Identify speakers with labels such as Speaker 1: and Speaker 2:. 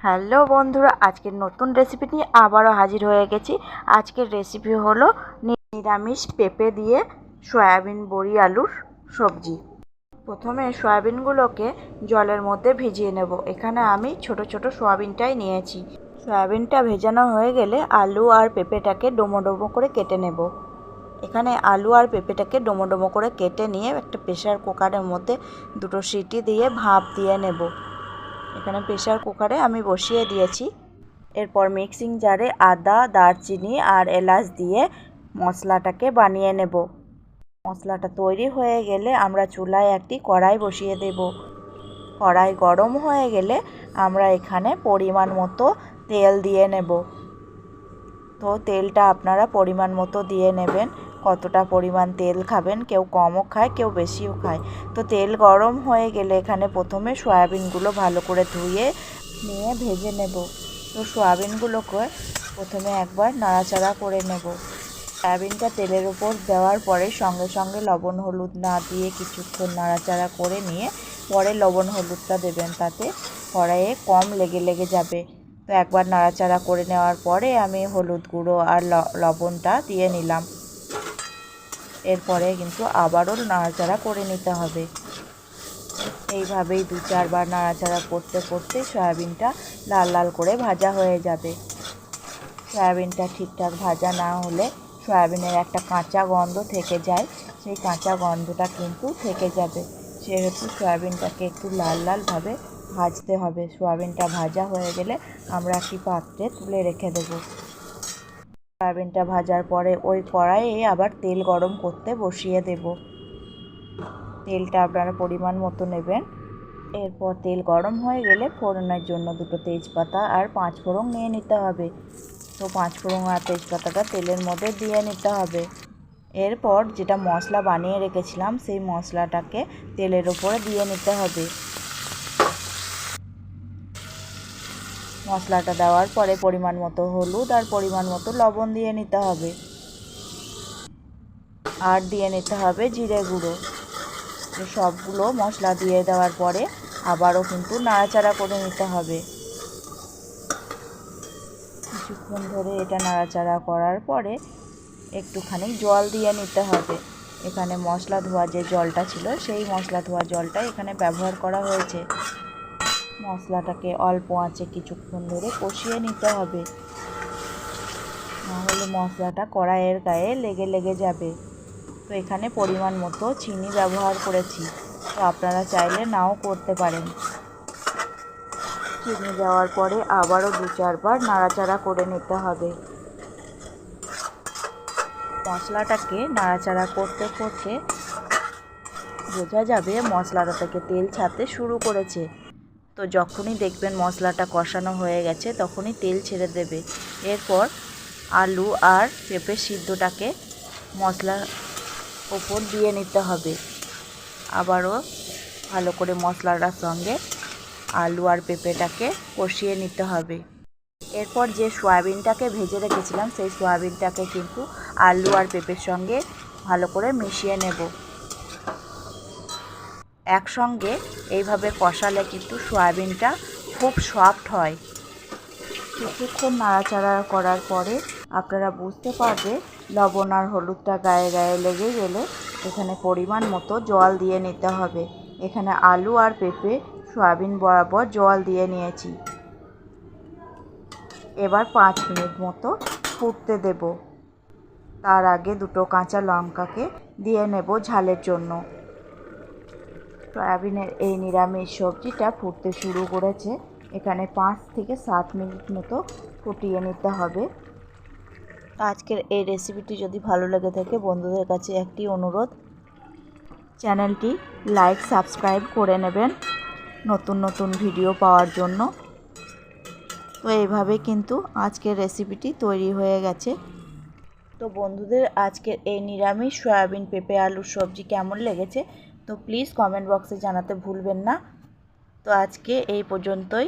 Speaker 1: Hello বন্ধুরা, আজকের নতুন রেসিপি নিয়ে আবারও হাজির হয়ে গেছি। আজকের রেসিপি হলো নিরামিষ পেঁপে দিয়ে সয়াবিন বড়ি আলুর সবজি। প্রথমে সয়াবিনগুলোকে জলের মধ্যে ভিজিয়ে নেব। এখানে আমি ছোট ছোট সয়াবিনটাই নিয়েছি। সয়াবিনটা ভেজানো হয়ে গেলে আলু আর পেঁপেটাকে ডোমো ডোমো করে কেটে নেব। এখানে আলু আর পেঁপেটাকে ডোমো ডোমো করে কেটে নিয়ে একটা প্রেসার কুকারের মধ্যে দুটো সিটি দিয়ে ভাপ দিয়ে নেব। এখানে প্রেসার কুকারে আমি বসিয়ে দিয়েছি। এরপর মিক্সিং জারে আদা, দারচিনি আর এলাচ দিয়ে মশলাটাকে বানিয়ে নেব। মশলাটা তৈরি হয়ে গেলে আমরা চুলায় একটি কড়াই বসিয়ে দেব। কড়াই গরম হয়ে গেলে আমরা এখানে পরিমাণ মতো তেল দিয়ে নেব। তো তেলটা আপনারা পরিমাণ মতো দিয়ে নেবেন। কতটা পরিমাণ তেল খাবেন, কেউ কমও খায় কেউ বেশিও খায়। তো তেল গরম হয়ে গেলে এখানে প্রথমে সয়াবিনগুলো ভালো করে ধুয়ে নিয়ে ভেজে নেব। তো সয়াবিনগুলোকে প্রথমে একবার নাড়াচাড়া করে নেব। সয়াবিনটা তেলের উপর দেওয়ার পরে সঙ্গে সঙ্গে লবণ হলুদ না দিয়ে কিছুক্ষণ নাড়াচাড়া করে নিয়ে পরে লবণ হলুদটা দেবেন, তাতে কড়াইয়ে কম লেগে যাবে। তো একবার নাড়াচাড়া করে নেওয়ার পরে আমি হলুদ গুঁড়ো আর লবণটা দিয়ে নিলাম। এরপরে কিন্তু আবারও নাড়াচাড়া করে নিতে হবে। এইভাবেই 2-4 বার নাড়াচাড়া করতে করতে সয়াবিনটা লাল লাল করে ভাজা হয়ে যাবে। সয়াবিনটা ঠিকঠাক ভাজা না হলে সয়াবিনের একটা কাঁচা গন্ধ থেকে যায়, সেই কাঁচা গন্ধটা কিন্তু থেকে যাবে। সেহেতু সয়াবিনটাকে একটু লাল লালভাবে ভাজতে হবে। সয়াবিনটা ভাজা হয়ে গেলে আমরা একটি পাত্রে তুলে রেখে দেব। সয়াবিনটা ভাজার পরে ওই কড়াইয়ে আবার তেল গরম করতে বসিয়ে দেব। তেলটা আপনারা পরিমাণ মতো নেবেন। এরপর তেল গরম হয়ে গেলে ফোড়নের জন্য 2টো তেজপাতা আর 5 ফোড়ন নিয়ে নিতে হবে। তো 5 ফোড়ন আর তেজপাতাটা তেলের মধ্যে দিয়ে নিতে হবে। এরপর যেটা মশলা বানিয়ে রেখেছিলাম সেই মশলাটাকে তেলের উপরে দিয়ে নিতে হবে। মশলাটা দেওয়ার পরে পরিমাণ মতো হলুদ আর পরিমাণ মতো লবণ দিয়ে নিতে হবে। আর দিয়ে নিতে হবে জিরে গুঁড়ো। সবগুলো মশলা দিয়ে দেওয়ার পরে আবারও কিন্তু নাড়াচাড়া করে নিতে হবে। কিছুক্ষণ ধরে এটা নাড়াচাড়া করার পরে একটুখানি জল দিয়ে নিতে হবে। এখানে মশলা ধোয়া যে জলটা ছিল সেই মশলা ধোয়া জলটা এখানে ব্যবহার করা হয়েছে। মশলাটাকে অল্প আঁচে কিছুক্ষণ ধরে কষিয়ে নিতে হবে, নাহলে মশলাটা কড়াইয়ের গায়ে লেগে যাবে। তো এখানে পরিমাণ মতো চিনি ব্যবহার করেছি, তো আপনারা চাইলে নাও করতে পারেন। চিনি দেওয়ার পরে আবারও 2-4 বার নাড়াচাড়া করে নিতে হবে। মশলাটাকে নাড়াচাড়া করতে করতে বোঝা যাবে মশলাটা থেকে তেল ছাড়তে শুরু করেছে। তো যখনই দেখবেন মশলাটা কষানো হয়ে গেছে তখনই তেল ছেড়ে দেবে। এরপর আলু আর পেঁপে সিদ্ধটাকে মশলার ওপর দিয়ে নিতে হবে। আবারও ভালো করে মশলাটার সঙ্গে আলু আর পেঁপেটাকে কষিয়ে নিতে হবে। এরপর যে সয়াবিনটাকে ভেজে রেখেছিলাম সেই সয়াবিনটাকে কিন্তু আলু আর পেঁপের সঙ্গে ভালো করে মিশিয়ে নেব। একসঙ্গে এইভাবে কষালে কিন্তু সয়াবিনটা খুব সফট হয়। কিছুক্ষণ নাড়াচাড়া করার পরে আপনারা বুঝতে পারবে লবণ আর হলুদটা গায়ে লেগে গেলে এখানে পরিমাণ মতো জল দিয়ে নিতে হবে। এখানে আলু আর পেঁপে সয়াবিন বরাবর জল দিয়ে নিয়েছি। এবার 5 মিনিট মতো ফুটতে দেব। তার আগে 2টো কাঁচা লঙ্কাকে দিয়ে নেব ঝালের জন্য। সয়াবিনের এই নিরামিষ সবজিটা ফুটতে শুরু করেছে। এখানে 5 থেকে 7 মিনিট মতো ফুটিয়ে নিতে হবে। আজকের এই রেসিপিটি যদি ভালো লেগে থাকে বন্ধুদের কাছে একটি অনুরোধ, চ্যানেলটি লাইক সাবস্ক্রাইব করে নেবেন নতুন নতুন ভিডিও পাওয়ার জন্য। তো এইভাবে কিন্তু আজকের রেসিপিটি তৈরি হয়ে গেছে। তো বন্ধুদের আজকের এই নিরামিষ সয়াবিন পেঁপে আলুর সবজি কেমন লেগেছে তো প্লিজ কমেন্ট বক্সে জানাতে ভুলবেন না। তো আজকে এই পর্যন্তই।